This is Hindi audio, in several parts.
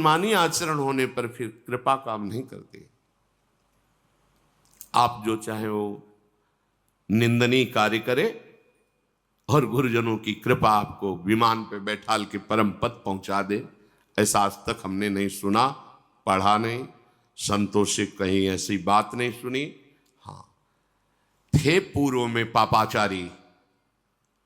मनमानी आचरण होने पर फिर कृपा काम नहीं करती। आप जो चाहे वो निंदनीय कार्य करे और गुरुजनों की कृपा आपको विमान पे बैठाल के परम पद पहुंचा दे, ऐसा आज तक हमने नहीं सुना, पढ़ा नहीं, संतों से कहीं ऐसी बात नहीं सुनी। हाँ, थे पूर्व में पापाचारी,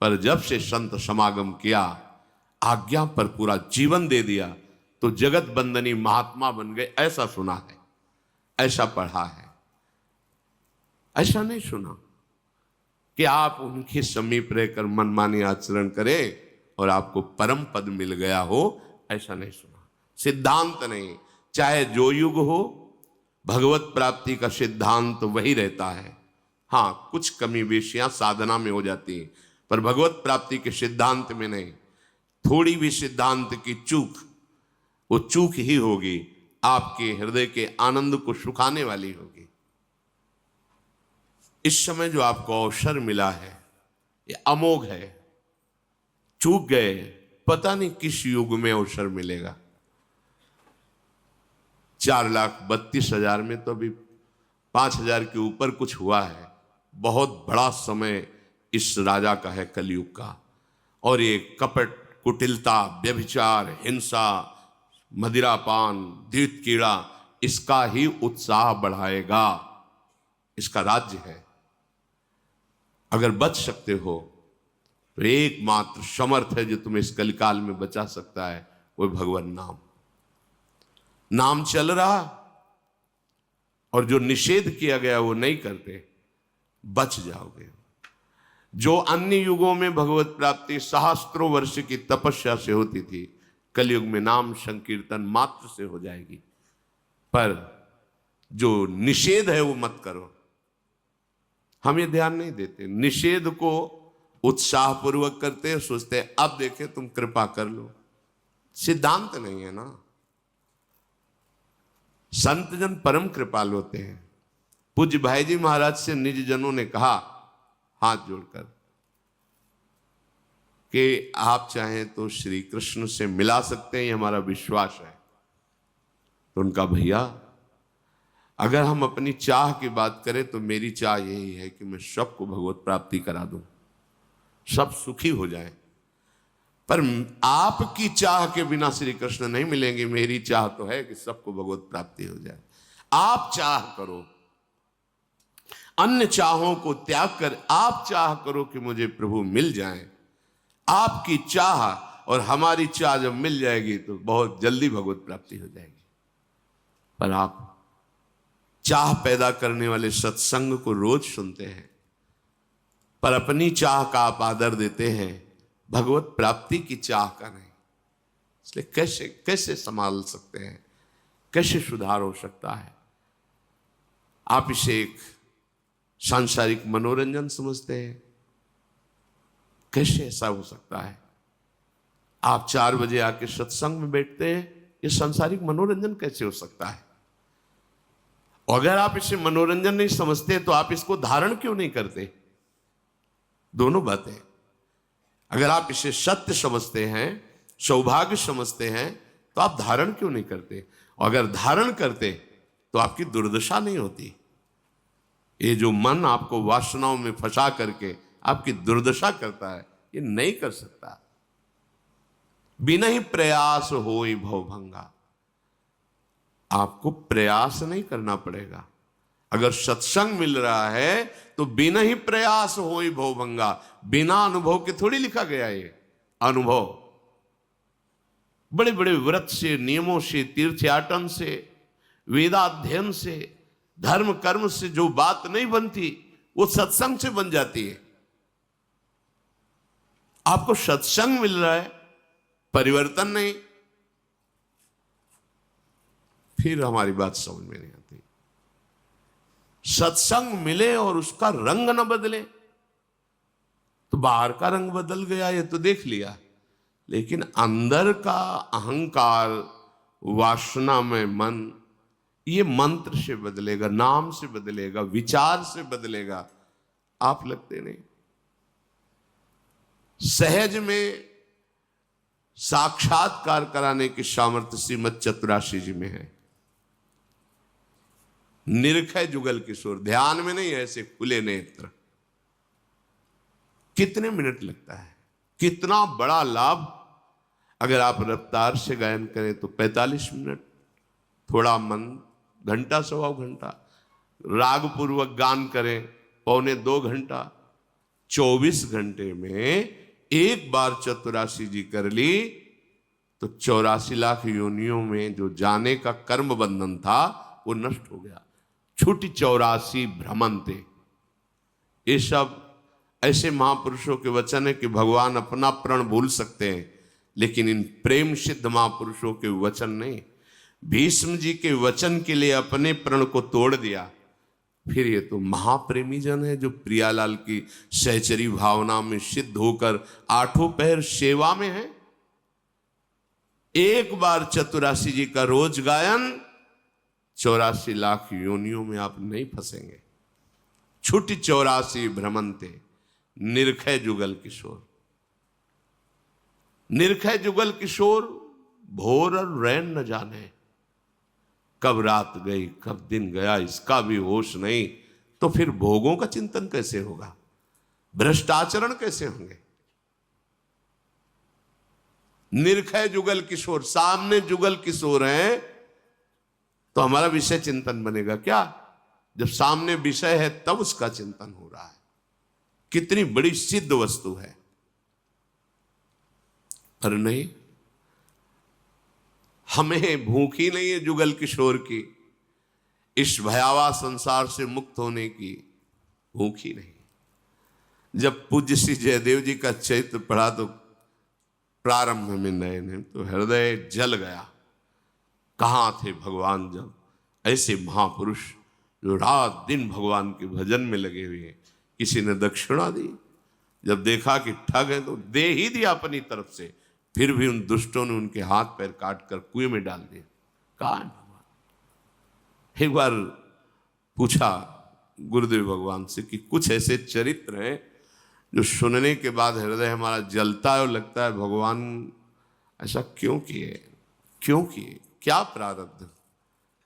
पर जब से संत समागम किया, आज्ञा पर पूरा जीवन दे दिया, तो जगत बंदनी महात्मा बन गए, ऐसा सुना है, ऐसा पढ़ा है। ऐसा नहीं सुना कि आप उनके समीप रहकर मनमानी आचरण करें और आपको परम पद मिल गया हो, ऐसा नहीं सुना। सिद्धांत नहीं, चाहे जो युग हो, भगवत प्राप्ति का सिद्धांत वही रहता है। हाँ, कुछ कमी बेशियां साधना में हो जाती हैं, पर भगवत प्राप्ति के सिद्धांत में नहीं। थोड़ी भी सिद्धांत की चूक, वो चूक ही होगी, आपके हृदय के आनंद को सुखाने वाली होगी। इस समय जो आपको अवसर मिला है, ये अमोघ है। चूक गए, पता नहीं किस युग में अवसर मिलेगा। 4,32,000 में तो अभी 5,000 के ऊपर कुछ हुआ है। बहुत बड़ा समय इस राजा का है, कलयुग का। और ये कपट, कुटिलता, व्यभिचार, हिंसा, मदिरापान, द्वित कीड़ा, इसका ही उत्साह बढ़ाएगा। इसका राज्य है। अगर बच सकते हो तो एकमात्र समर्थ है जो तुम्हें इस कलिकाल में बचा सकता है, वो भगवान नाम। नाम चल रहा और जो निषेध किया गया वो नहीं करते, बच जाओगे। जो अन्य युगों में भगवत प्राप्ति सहस्त्रों वर्ष की तपस्या से होती थी, कलयुग में नाम संकीर्तन मात्र से हो जाएगी। पर जो निषेध है वो मत करो। हम ये ध्यान नहीं देते, निषेध को उत्साह पूर्वक करते हैं, सोचते हैं अब देखे तुम कृपा कर लो। सिद्धांत नहीं है ना। संत जन परम कृपालु होते हैं। पूज्य भाई जी महाराज से निज जनों ने कहा हाथ जोड़कर कि आप चाहें तो श्री कृष्ण से मिला सकते हैं, ये हमारा विश्वास है। तो उनका भैया, अगर हम अपनी चाह की बात करें तो मेरी चाह यही है कि मैं सबको भगवत प्राप्ति करा दूं, सब सुखी हो जाएं। पर आपकी चाह के बिना श्री कृष्ण नहीं मिलेंगे। मेरी चाह तो है कि सबको भगवत प्राप्ति हो जाए। आप चाह करो, अन्य चाहों को त्याग कर आप चाह करो कि मुझे प्रभु मिल जाएं। आपकी चाह और हमारी चाह जब मिल जाएगी तो बहुत जल्दी भगवत प्राप्ति हो जाएगी। पर आप चाह पैदा करने वाले सत्संग को रोज सुनते हैं, पर अपनी चाह का आप आदर देते हैं, भगवत प्राप्ति की चाह का नहीं। इसलिए कैसे कैसे संभाल सकते हैं, कैसे सुधार हो सकता है? आप इसे एक सांसारिक मनोरंजन समझते हैं। कैसे ऐसा हो सकता है? आप 4 बजे आके सत्संग में बैठते हैं, ये सांसारिक मनोरंजन कैसे हो सकता है? अगर आप इसे मनोरंजन नहीं समझते तो आप इसको धारण क्यों नहीं करते? दोनों बातें। अगर आप इसे सत्य समझते हैं, सौभाग्य समझते हैं, तो आप धारण क्यों नहीं करते? और अगर धारण करते तो आपकी दुर्दशा नहीं होती। ये जो मन आपको वासनाओं में फंसा करके आपकी दुर्दशा करता है, ये नहीं कर सकता। बिना ही प्रयास होई भवभंगा। आपको प्रयास नहीं करना पड़ेगा। अगर सत्संग मिल रहा है तो बिना ही प्रयास होई भवभंगा। बिना अनुभव के थोड़ी लिखा गया ये अनुभव। बड़े बड़े व्रत से, नियमों से, तीर्थयाटन से, वेदाध्ययन से, धर्म कर्म से जो बात नहीं बनती वो सत्संग से बन जाती है। आपको सत्संग मिल रहा है, परिवर्तन नहीं, फिर हमारी बात समझ में नहीं आती। सत्संग मिले और उसका रंग न बदले, तो बाहर का रंग बदल गया ये तो देख लिया, लेकिन अंदर का अहंकार, वासना में मन, ये मंत्र से बदलेगा, नाम से बदलेगा, विचार से बदलेगा। आप लगते नहीं। सहज में साक्षात्कार कराने की सामर्थ्य श्रीमद चतुराशी जी में है। निरखै जुगल किशोर, ध्यान में नहीं, ऐसे खुले नेत्र। कितने मिनट लगता है, कितना बड़ा लाभ। अगर आप रफ्तार से गायन करें तो 45 मिनट, थोड़ा मन घंटा सवा घंटा, राग पूर्वक गान करें 1.25 घंटा। 24 घंटे में एक बार चतुराशी जी कर ली तो 84 लाख योनियों में जो जाने का कर्म बंधन था वो नष्ट हो गया। छुटी 84 भ्रमंते। ये सब ऐसे महापुरुषों के वचन है कि भगवान अपना प्रण भूल सकते हैं, लेकिन इन प्रेम सिद्ध महापुरुषों के वचन नहीं। भीष्म जी के वचन के लिए अपने प्रण को तोड़ दिया। फिर ये तो महाप्रेमी जन है जो प्रियालाल की सहचरी भावना में सिद्ध होकर 8 पहर सेवा में है। एक बार चतुराशी जी का रोज गायन 84 लाख योनियों में आप नहीं फंसेंगे। छुटी 84 भ्रमंते, निरखै जुगल किशोर। निरखै जुगल किशोर, भोर और रैन न जाने, कब रात गई कब दिन गया इसका भी होश नहीं। तो फिर भोगों का चिंतन कैसे होगा, भ्रष्टाचरण कैसे होंगे। निरखै जुगल किशोर, सामने जुगल किशोर हैं तो हमारा विषय चिंतन बनेगा क्या? जब सामने विषय है तब उसका चिंतन हो रहा है। कितनी बड़ी सिद्ध वस्तु है। पर नहीं, हमें भूख ही नहीं है जुगल किशोर की, इस भयावह संसार से मुक्त होने की भूख ही नहीं। जब पूज्य श्री जयदेव जी का चरित्र पढ़ा तो प्रारंभ में नए तो हृदय जल गया। कहाँ थे भगवान जब ऐसे महापुरुष जो रात दिन भगवान के भजन में लगे हुए हैं, किसी ने दक्षिणा दी। जब देखा कि ठग है तो दे ही दिया अपनी तरफ से, फिर भी उन दुष्टों ने उनके हाथ पैर काट कर कुएं में डाल दिया। कहाँ है भगवान? एक बार पूछा गुरुदेव भगवान से कि कुछ ऐसे चरित्र हैं जो सुनने के बाद हृदय हमारा जलता है और लगता है भगवान ऐसा क्यों किए, क्यों किए, क्या प्रारब्ध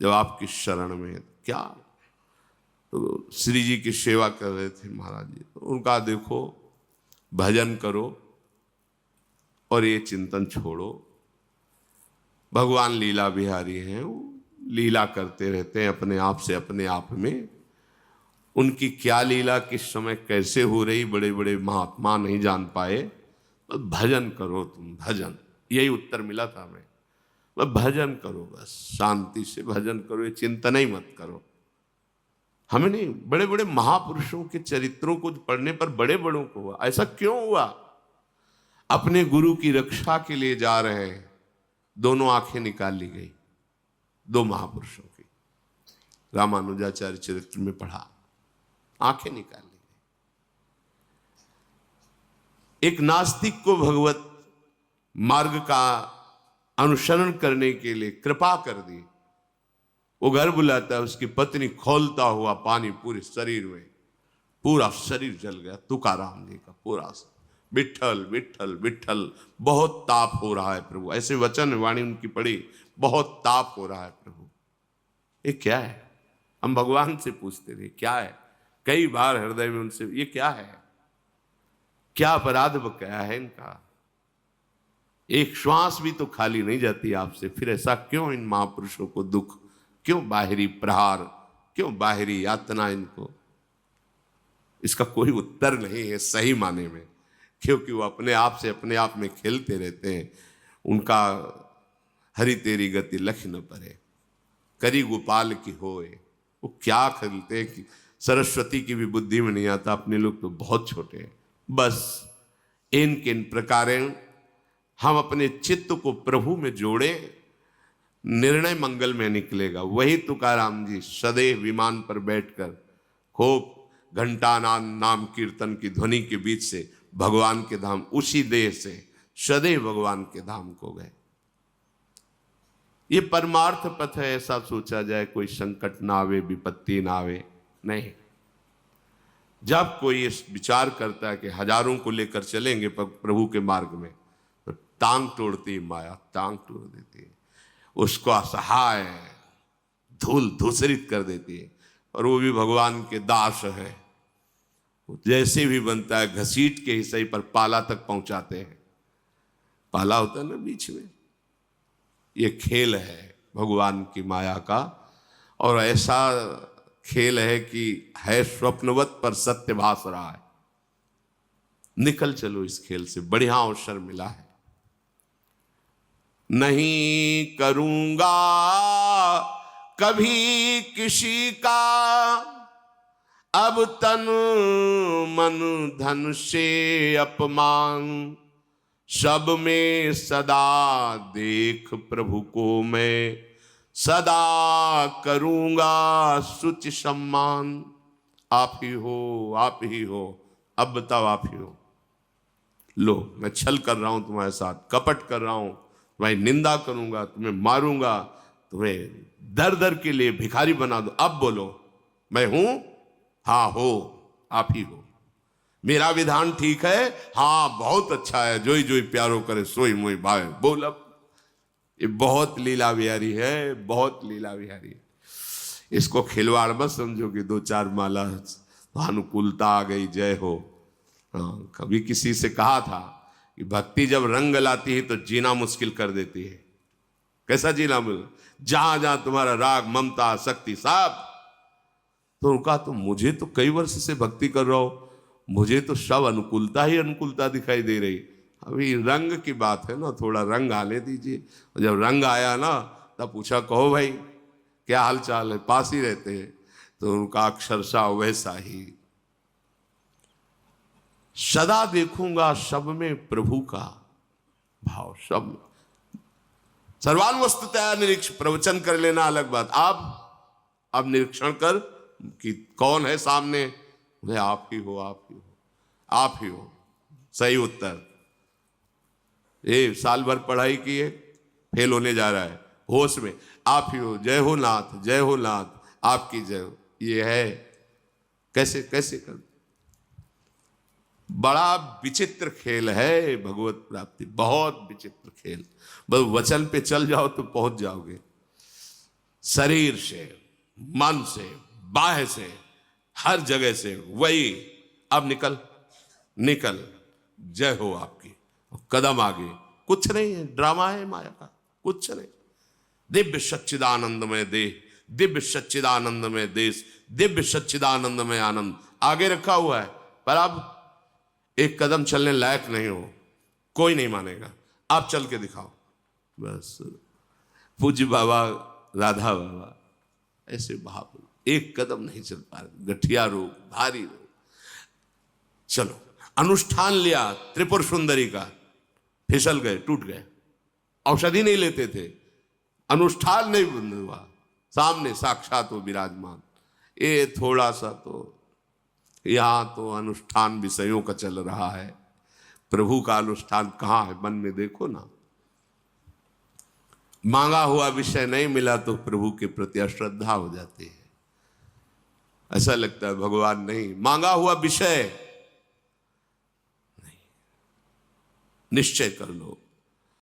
जब आपकी शरण में है, क्या? तो श्री जी की सेवा कर रहे थे महाराज जी, तो उनका देखो भजन करो और ये चिंतन छोड़ो। भगवान लीला बिहारी हैं, वो लीला करते रहते हैं अपने आप से अपने आप में। उनकी क्या लीला किस समय कैसे हो रही बड़े बड़े महात्मा नहीं जान पाए। तो भजन करो तुम, भजन, यही उत्तर मिला था हमें। भजन करो, बस शांति से भजन करो, ये चिंतन ही मत करो। हमें नहीं, बड़े बड़े महापुरुषों के चरित्रों को पढ़ने पर बड़े बड़ों को हुआ। ऐसा क्यों हुआ? अपने गुरु की रक्षा के लिए जा रहे हैं, दोनों आंखें निकाल ली गई, दो महापुरुषों की। रामानुजाचार्य चरित्र में पढ़ा, आंखें निकाल ली गई। एक नास्तिक को भगवत मार्ग का अनुसरण करने के लिए कृपा कर दी। वो घर बुलाता है, उसकी पत्नी खोलता हुआ पानी पूरे शरीर में, पूरा शरीर जल गया। तुकाराम जी का पूरा, विठ्ठल विठ्ठल विठ्ठल, बहुत ताप हो रहा है प्रभु, ऐसे वचन वाणी उनकी पड़ी, बहुत ताप हो रहा है प्रभु। ये क्या है? हम भगवान से पूछते थे क्या है, कई बार हृदय में उनसे, ये क्या है, क्या अपराध बकाया है इनका? एक श्वास भी तो खाली नहीं जाती आपसे, फिर ऐसा क्यों इन महापुरुषों को दुख, क्यों बाहरी प्रहार, क्यों बाहरी यातना इनको? इसका कोई उत्तर नहीं है सही माने में, क्योंकि वो अपने आप से अपने आप में खेलते रहते हैं। उनका हरि तेरी गति लख न परे, करी गोपाल की होए। वो क्या खेलते हैं कि सरस्वती की भी बुद्धि में नहीं आता, अपने लोग तो बहुत छोटे हैं। बस इन प्रकारेण हम अपने चित्त को प्रभु में जोड़े, निर्णय मंगल में निकलेगा। वही तुकाराम जी सदैव विमान पर बैठकर खूब घंटानाद नाम कीर्तन की ध्वनि के बीच से भगवान के धाम, उसी देह से सदैव भगवान के धाम को गए। ये परमार्थ पथ है, ऐसा सोचा जाए कोई संकट ना आवे, विपत्ति ना आवे, नहीं। जब कोई इस विचार करता है कि हजारों को लेकर चलेंगे प्रभु के मार्ग में, तो टांग तोड़ती है माया, टांग तोड़ देती है, उसको असहाय धूल धूसरित कर देती है। और वो भी भगवान के दास है, जैसे भी बनता है घसीट के ही सही पर पाला तक पहुंचाते हैं। पाला होता है ना बीच में, ये खेल है भगवान की माया का। और ऐसा खेल है कि है स्वप्नवत पर सत्य भास रहा है। निकल चलो इस खेल से, बढ़िया अवसर मिला है। नहीं करूंगा कभी किसी का अब तन मन धन से अपमान, सब में सदा देख प्रभु को मैं सदा करूंगा सुच सम्मान। आप ही हो, आप ही हो, अब बताओ आप ही हो। लो मैं छल कर रहा हूं तुम्हारे साथ, कपट कर रहा हूं, तुम्हारी निंदा करूंगा, तुम्हें मारूंगा, तुम्हें दर दर के लिए भिखारी बना दो। अब बोलो मैं हूं? हाँ हो, आप ही हो। मेरा विधान ठीक है? हाँ बहुत अच्छा है। जोई जोई प्यारो करे सोई मोई भावे। बोल अब। ये बहुत लीला बिहारी है, बहुत लीला बिहारी है। इसको खिलवाड़ मत समझो कि दो चार माला अनुकूलता आ गई, जय हो। हाँ, कभी किसी से कहा था कि भक्ति जब रंग लाती है तो जीना मुश्किल कर देती है। कैसा जीना? जहां जहां तुम्हारा राग ममता शक्ति साहब। तो उनका तो मुझे तो कई वर्ष से भक्ति कर रहा हूं, मुझे तो सब अनुकूलता ही अनुकूलता दिखाई दे रही। अभी रंग की बात है ना, थोड़ा रंग आने दीजिए। जब रंग आया ना तब पूछा कहो भाई क्या हाल चाल है, पास ही रहते हैं। तो उनका अक्षरशः वैसा ही, सदा देखूंगा सब में प्रभु का भाव। सब सर्वान वस्तुतया निरीक्ष, प्रवचन कर लेना अलग बात। आप अब निरीक्षण कर कि कौन है सामने। आप ही हो, आप ही हो, आप ही हो। सही उत्तर। साल भर पढ़ाई की है, फेल होने जा रहा है, होश में आप ही हो। जय हो नाथ, जय हो नाथ, आपकी जय हो। ये है कैसे कैसे कर। बड़ा विचित्र खेल है भगवत प्राप्ति, बहुत विचित्र खेल। बस वचन पे चल जाओ तो पहुंच जाओगे। शरीर से, मन से, बाह्य से, हर जगह से वही। अब निकल निकल, जय हो आपकी। कदम आगे, कुछ नहीं है, ड्रामा है माया का, कुछ नहीं। दिव्य सच्चिदानंदमय देह, दिव्य सच्चिदानंदमय देश, दिव्य सच्चिदानंदमय आनंद आगे रखा हुआ है। पर अब एक कदम चलने लायक नहीं हो, कोई नहीं मानेगा। आप चल के दिखाओ बस। पूज्य बाबा, राधा बाबा ऐसे भाव, एक कदम नहीं चल पा रहे, गठिया रोग, भारी रोग। चलो अनुष्ठान लिया त्रिपुर सुंदरी का, फिसल गए, टूट गए। औषधि नहीं लेते थे, अनुष्ठान नहीं बंद हुआ, सामने साक्षात वो विराजमान। ये थोड़ा सा तो यहां तो अनुष्ठान विषयों का चल रहा है, प्रभु का अनुष्ठान कहां है? मन में देखो ना। मांगा हुआ विषय नहीं मिला तो प्रभु के प्रति अश्रद्धा हो जाती है। ऐसा लगता है भगवान नहीं, मांगा हुआ विषय नहीं। निश्चय कर लो